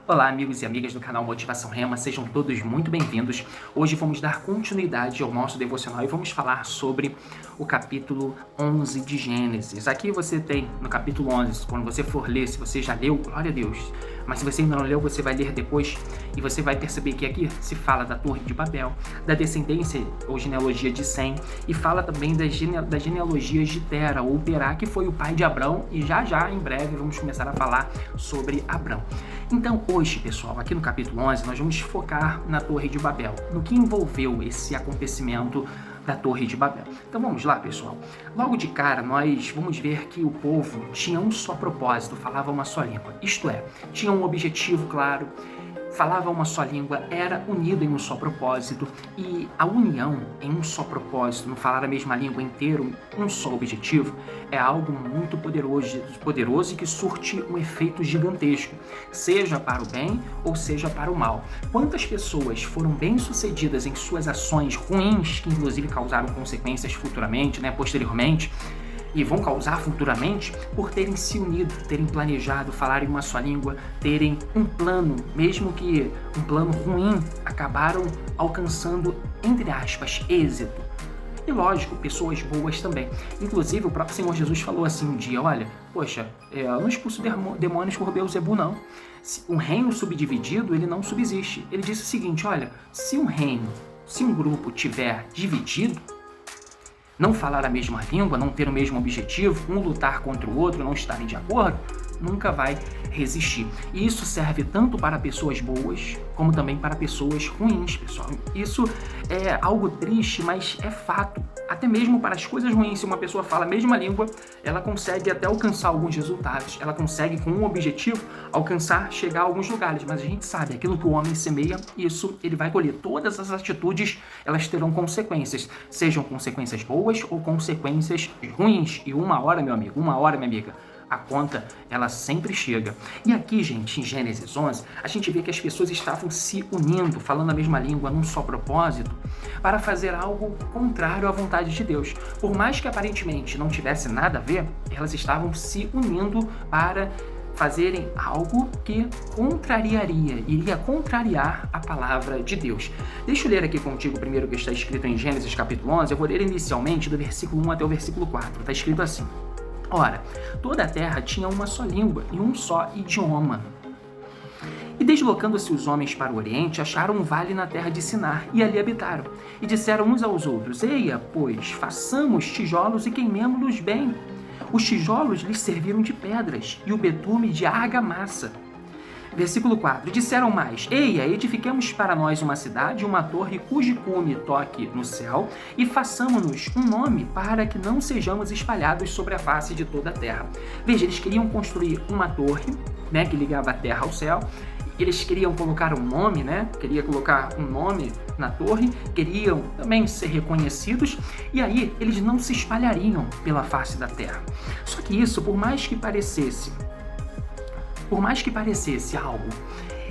Olá, amigos e amigas do canal Motivação Rema, sejam todos muito bem-vindos. Hoje vamos dar continuidade ao nosso devocional e vamos falar sobre o capítulo 11 de Gênesis. Aqui você tem, no capítulo 11, quando você for ler, se você já leu, glória a Deus. Mas se você ainda não leu, você vai ler depois e você vai perceber que aqui se fala da Torre de Babel, da descendência ou genealogia de Sem, e fala também das genealogias de Tera ou Terá, que foi o pai de Abrão, e já em breve vamos começar a falar sobre Abrão. Então hoje, pessoal, aqui no capítulo 11, nós vamos focar na Torre de Babel, no que envolveu esse acontecimento da Torre de Babel. Então vamos lá, pessoal. Logo de cara, nós vamos ver que o povo tinha um só propósito, falava uma só língua. Isto é, tinha um objetivo claro, falava uma só língua, era unido em um só propósito. E a união em um só propósito, no falar a mesma língua inteiro, um só objetivo, é algo muito poderoso e que surte um efeito gigantesco, seja para o bem ou seja para o mal. Quantas pessoas foram bem-sucedidas em suas ações ruins, que inclusive causaram consequências futuramente, posteriormente, e vão causar futuramente por terem se unido, terem planejado, falarem uma só língua, terem um plano, mesmo que um plano ruim, acabaram alcançando, entre aspas, êxito. E lógico, pessoas boas também. Inclusive, o próprio Senhor Jesus falou assim um dia, olha, eu não expulso demônios por Beelzebu, não. Um reino subdividido, ele não subsiste. Ele disse o seguinte, olha, se um grupo tiver dividido, não falar a mesma língua, não ter o mesmo objetivo, um lutar contra o outro, não estarem de acordo, nunca vai resistir. E isso serve tanto para pessoas boas, como também para pessoas ruins, pessoal. Isso é algo triste, mas é fato. Até mesmo para as coisas ruins, se uma pessoa fala a mesma língua, ela consegue até alcançar alguns resultados. Ela consegue, com um objetivo, chegar a alguns lugares. Mas a gente sabe, aquilo que o homem semeia, isso ele vai colher. Todas as atitudes, elas terão consequências. Sejam consequências boas ou consequências ruins. E uma hora, meu amigo, minha amiga, a conta, ela sempre chega. E aqui, gente, em Gênesis 11, a gente vê que as pessoas estavam se unindo, falando a mesma língua, num só propósito, para fazer algo contrário à vontade de Deus. Por mais que aparentemente não tivesse nada a ver, elas estavam se unindo para fazerem algo que iria contrariar a palavra de Deus. Deixa eu ler aqui contigo primeiro o que está escrito em Gênesis capítulo 11. Eu vou ler inicialmente do versículo 1 até o versículo 4. Está escrito assim. Ora, toda a terra tinha uma só língua e um só idioma. E deslocando-se os homens para o oriente, acharam um vale na terra de Sinar, e ali habitaram. E disseram uns aos outros, eia, pois, façamos tijolos e queimemo-los bem. Os tijolos lhes serviram de pedras, e o betume de argamassa. Versículo 4. Disseram mais, eia, edifiquemos para nós uma cidade, uma torre cujo cume toque no céu, e façamos-nos um nome para que não sejamos espalhados sobre a face de toda a terra. Veja, eles queriam construir uma torre, que ligava a terra ao céu. Eles queriam colocar um nome, na torre, queriam também ser reconhecidos, e aí eles não se espalhariam pela face da terra. Só que isso, por mais que parecesse algo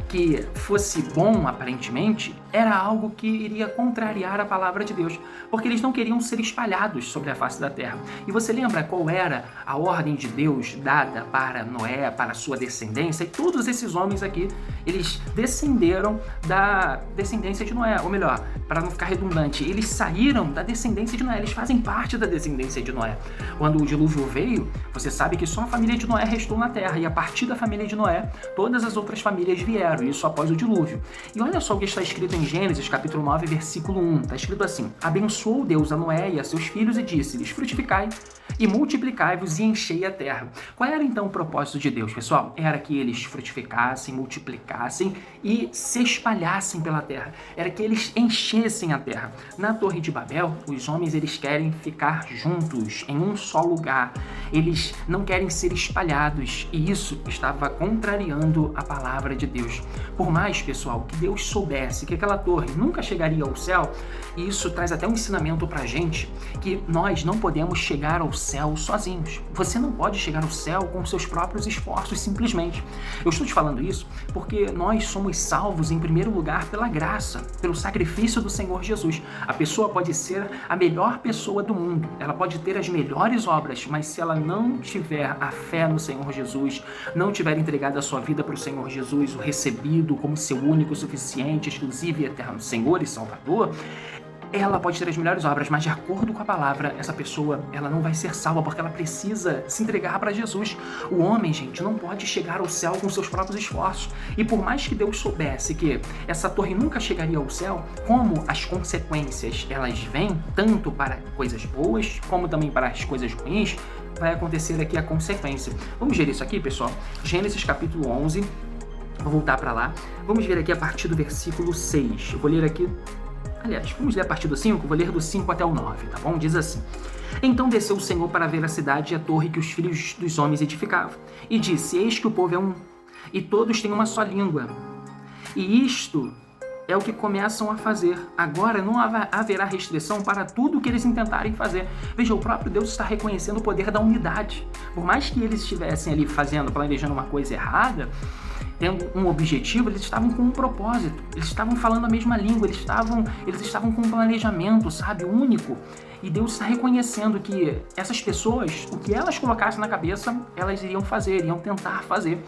que fosse bom, aparentemente, era algo que iria contrariar a palavra de Deus, porque eles não queriam ser espalhados sobre a face da terra. E você lembra qual era a ordem de Deus dada para Noé, para sua descendência? E todos esses homens aqui, eles descenderam da descendência de Noé, ou melhor, para não ficar redundante, eles saíram da descendência de Noé, eles fazem parte da descendência de Noé. Quando o dilúvio veio, você sabe que só a família de Noé restou na terra, e a partir da família de Noé, todas as outras famílias vieram, isso após o dilúvio. E olha só o que está escrito em Gênesis capítulo 9, versículo 1, está escrito assim, abençoou Deus a Noé e a seus filhos e disse-lhes, frutificai e multiplicai-vos e enchei a terra. Qual era então o propósito de Deus, pessoal? Era que eles frutificassem, multiplicassem e se espalhassem pela terra. Era que eles enchessem a terra. Na Torre de Babel, os homens eles querem ficar juntos, em um só lugar. Eles não querem ser espalhados, e isso estava contrariando a palavra de Deus. Por mais, pessoal, que Deus soubesse que aquela torre nunca chegaria ao céu, e isso traz até um ensinamento pra gente, que nós não podemos chegar ao céu sozinhos. Você não pode chegar ao céu com seus próprios esforços, simplesmente. Eu estou te falando isso porque nós somos salvos, em primeiro lugar, pela graça, pelo sacrifício do Senhor Jesus. A pessoa pode ser a melhor pessoa do mundo, ela pode ter as melhores obras, mas se ela não tiver a fé no Senhor Jesus, não tiver entregado a sua vida para o Senhor Jesus, o recebido como seu único, suficiente, exclusivo e eterno Senhor e Salvador, ela pode ter as melhores obras, mas de acordo com a palavra, essa pessoa, ela não vai ser salva, porque ela precisa se entregar para Jesus. O homem, gente, não pode chegar ao céu com seus próprios esforços. E por mais que Deus soubesse que essa torre nunca chegaria ao céu, como as consequências, elas vêm tanto para coisas boas, como também para as coisas ruins, vai acontecer aqui a consequência. Vamos ver isso aqui, pessoal? Gênesis capítulo 11, vou voltar para lá. Vamos ver aqui a partir do versículo 6. Eu vou ler aqui. Aliás, vamos ler a partir do 5, vou ler do 5 até o 9, tá bom? Diz assim: Então desceu o Senhor para ver a cidade e a torre que os filhos dos homens edificavam. E disse: Eis que o povo é um, e todos têm uma só língua. E isto é o que começam a fazer. Agora não haverá restrição para tudo o que eles intentarem fazer. Veja, o próprio Deus está reconhecendo o poder da unidade. Por mais que eles estivessem ali planejando uma coisa errada, tendo um objetivo, eles estavam com um propósito, eles estavam falando a mesma língua, eles estavam com um planejamento, sabe, único. E Deus está reconhecendo que essas pessoas, o que elas colocassem na cabeça, elas iriam fazer, iriam tentar fazer.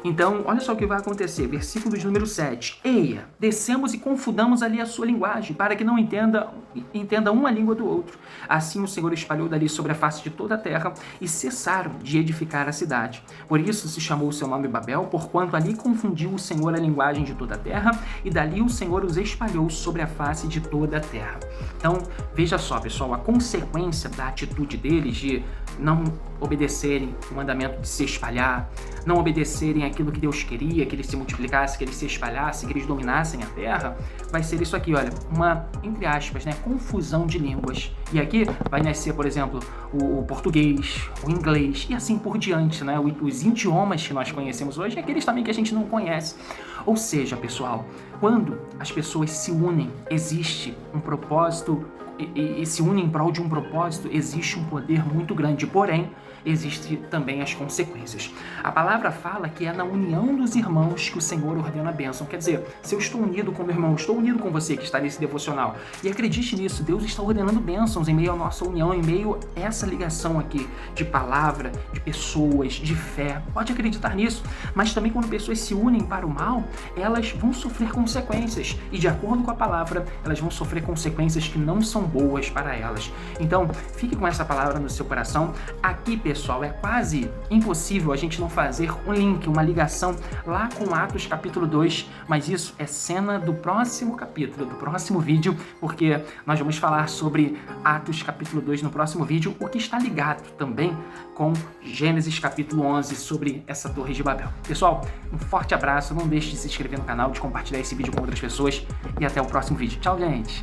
Então, olha só o que vai acontecer, versículo de número 7. Eia, descemos e confundamos ali a sua linguagem, para que não entenda uma língua do outro. Assim o Senhor espalhou dali sobre a face de toda a terra, e cessaram de edificar a cidade. Por isso se chamou o seu nome Babel, porquanto ali confundiu o Senhor a linguagem de toda a terra, e dali o Senhor os espalhou sobre a face de toda a terra. Então, veja só, pessoal, a consequência da atitude deles de não obedecerem o mandamento de se espalhar, não obedecerem aquilo que Deus queria, que eles se multiplicassem, que eles se espalhassem, que eles dominassem a terra, vai ser isso aqui, olha, uma, entre aspas, né, confusão de línguas. E aqui vai nascer, por exemplo, o português, o inglês e assim por diante, né? Os idiomas que nós conhecemos hoje e aqueles também que a gente não conhece. Ou seja, pessoal, quando as pessoas se unem, existe um propósito e se unem em prol de um propósito, existe um poder muito grande, porém, existem também as consequências. A palavra fala que é na união dos irmãos que o Senhor ordena a bênção. Quer dizer, se eu estou unido com meu irmão, estou unido com você que está nesse devocional, e acredite nisso, Deus está ordenando bênçãos em meio à nossa união, em meio a essa ligação aqui de palavra, de pessoas, de fé. Pode acreditar nisso, mas também quando pessoas se unem para o mal, elas vão sofrer consequências, e de acordo com a palavra, elas vão sofrer consequências que não são boas para elas. Então, fique com essa palavra no seu coração. Aqui, pessoal, é quase impossível a gente não fazer um link, uma ligação lá com Atos capítulo 2, mas isso é cena do próximo capítulo, do próximo vídeo, porque nós vamos falar sobre Atos capítulo 2 no próximo vídeo, o que está ligado também com Gênesis capítulo 11, sobre essa Torre de Babel. Pessoal, um forte abraço, não deixe de se inscrever no canal, de compartilhar esse vídeo com outras pessoas e até o próximo vídeo. Tchau, gente!